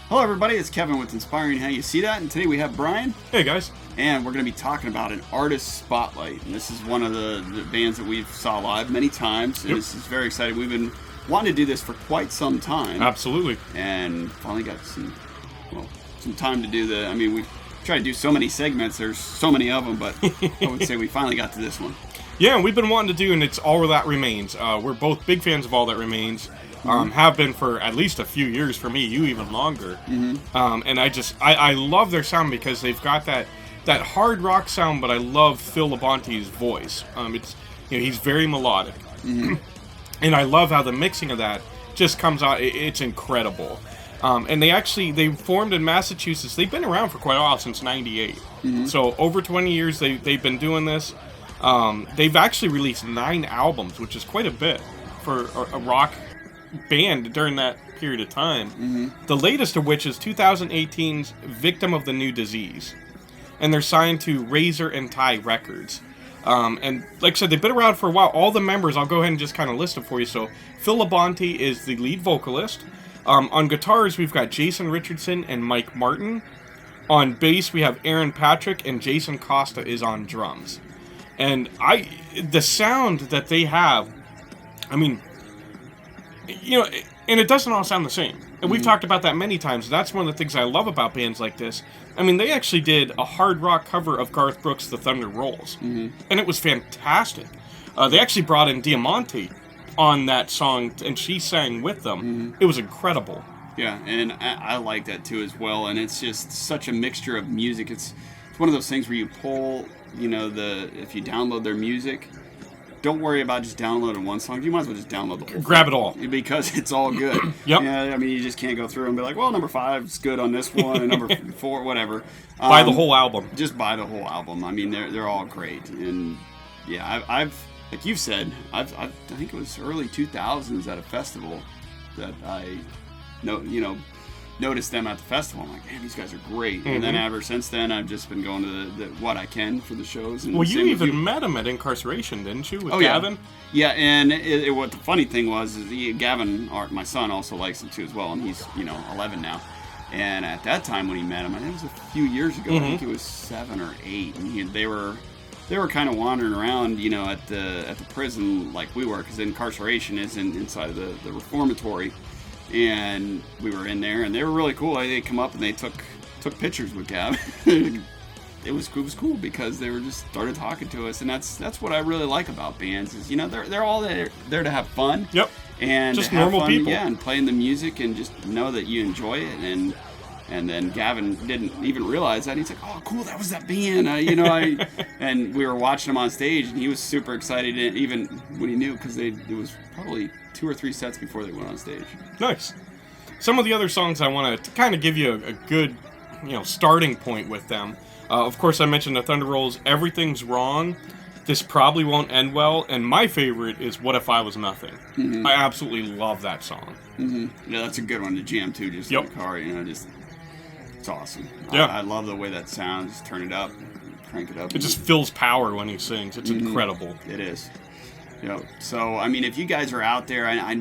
Hello everybody, it's Kevin with Inspiring How You See That, and today we have Brian. Hey guys. And we're going to be talking about an artist spotlight. And this is one of the bands that we've saw live many times, and this is very exciting. We've been wanting to do this for quite some time. Absolutely. And finally got some time to do we try to do so many segments, there's so many of them, but I would say we finally got to this one. Yeah, we've been wanting to do, and it's All That Remains. We're both big fans of All That Remains. Have been for at least a few years, for me, you even longer. And I love their sound because they've got that hard rock sound, but I love Phil Labonte's voice. He's very melodic. And I love how the mixing of that just comes out. It's incredible. And they formed in Massachusetts. They've been around for quite a while, since '98. So over 20 years they've been doing this. They've actually released 9 albums, which is quite a bit for a rock band during that period of time. The latest of which is 2018's Victim of the New Disease. And they're signed to Razor and Tie Records. And like I said, they've been around for a while. All the members, I'll go ahead and just kind of list them for you. So Phil Labonte is the lead vocalist. On guitars, we've got Jason Richardson and Mike Martin. On bass, we have Aaron Patrick, and Jason Costa is on drums. And the sound that they have, and it doesn't all sound the same. And we've talked about that many times. That's one of the things I love about bands like this. They actually did a hard rock cover of Garth Brook's The Thunder Rolls. And it was fantastic. They actually brought in Diamante on that song, and she sang with them. It was incredible. Yeah, and I like that too as well. And it's just such a mixture of music. It's one of those things where you pull, if you download their music, don't worry about just downloading one song. You might as well just download the whole Grab thing, it all. because it's all good. Yep. Yeah, you just can't go through and be like, well, number 5 is good on this one, and number 4, whatever. Buy the whole album. Just buy the whole album. They're all great. And yeah, I've like you've said, I think it was early 2000s at a festival that I noticed them at the festival. I'm like, man, these guys are great. And then ever since then, I've just been going to the what I can for the shows. And well, you even met him at Incarceration, didn't you, with Gavin? Yeah, and what the funny thing was is Gavin, my son, also likes him too as well, and he's 11 now. And at that time when he met him, I think it was a few years ago. I think it was 7 or 8, and they were kind of wandering around, at the prison like we were, because Incarceration is inside of the reformatory. And we were in there, and they were really cool. They come up and they took pictures with Gavin. It was cool because they were just started talking to us, and that's what I really like about bands is they're all there to have fun. Yep. And just have normal fun, people. Yeah, and playing the music and just know that you enjoy it. And then Gavin didn't even realize that. He's like, "Oh, cool, that was that band." And we were watching him on stage, and he was super excited, even when he knew, because it was probably 2 or 3 sets before they went on stage. Nice. Some of the other songs I want to kind of give you a good, starting point with them. Of course, I mentioned the Thunder Rolls. Everything's Wrong. This probably won't end well. And my favorite is What If I Was Nothing. I absolutely love that song. Yeah, that's a good one to jam to, just in the car. It's awesome. Yeah. I love the way that sounds. Just turn it up, crank it up. It just feels power when he sings. It's incredible. It is. So if you guys are out there, I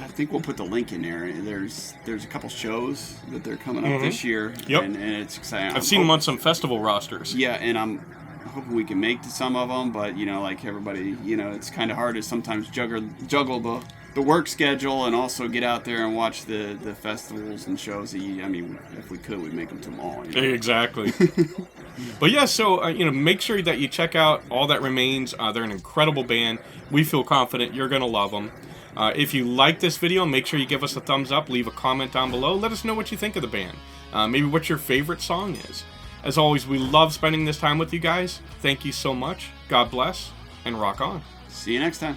think we'll put the link in there. There's a couple shows that they're coming up this year, and it's exciting. I've seen them on some festival rosters. Yeah, and I'm hoping we can make some of them, but like everybody, it's kind of hard to sometimes juggle the work schedule and also get out there and watch the festivals and shows. If we could, we'd make them to them all. Exactly. But yeah, so make sure that you check out All That Remains. They're an incredible band. We feel confident you're gonna love them. If you like this video, make sure you give us a thumbs up. Leave a comment down below. Let us know what you think of the band. Maybe what your favorite song is. As always, we love spending this time with you guys. Thank you so much. God bless, and rock on. See you next time.